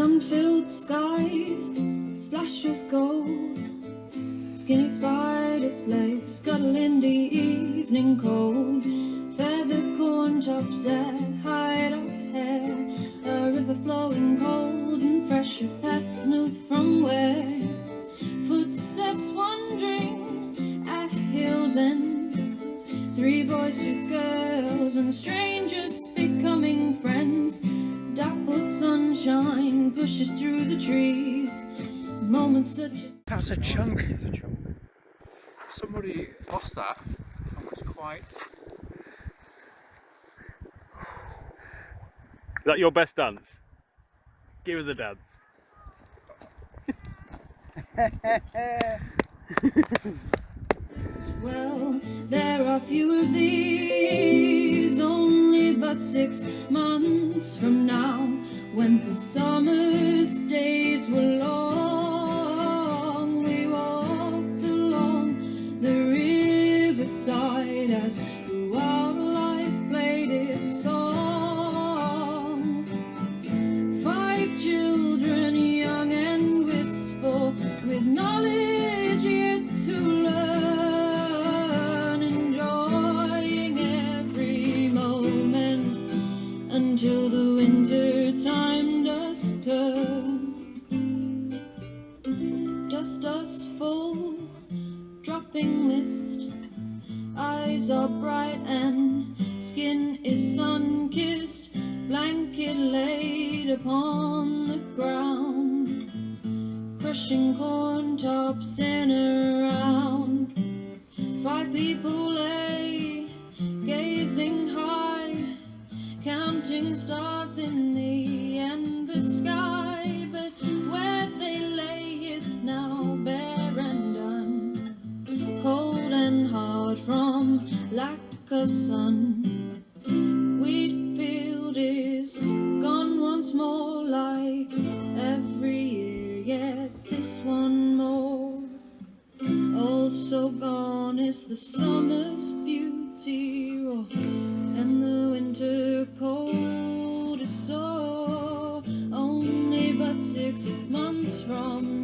sun-filled skies splashed with gold. Skinny spiders' legs scuttle in the evening cold. Feather corn chops that hide our hair. A river flowing cold and fresh, a path smooth from where. Footsteps wandering at hill's end. 3 boys, 2 girls, and strangers becoming friends. Dappled sunshine pushes through the trees. Moments such as... That's a chunk. Somebody lost that and was quite... Is that your best dance? Give us a dance. Well, there are few of these, only but 6 months from now, when the summer's days were long. We walked along the riverside as the wildlife played its song. 5 children, young and wistful, with knowledge yet to learn, enjoying every moment until the winter time does turn. Dust does fall, dropping mist. Eyes are bright and skin is sun-kissed. Blanket laid upon the ground, crushing corn tops in a round. 5 people lay, gazing high, counting stars in the endless sky. But where they lay is now bare and done, cold and hard from lack of sun. Wheat field is gone once more, like every year, yet this one more. Also gone is the summer's beauty, raw, and the winter cold is so. Only but 6 months from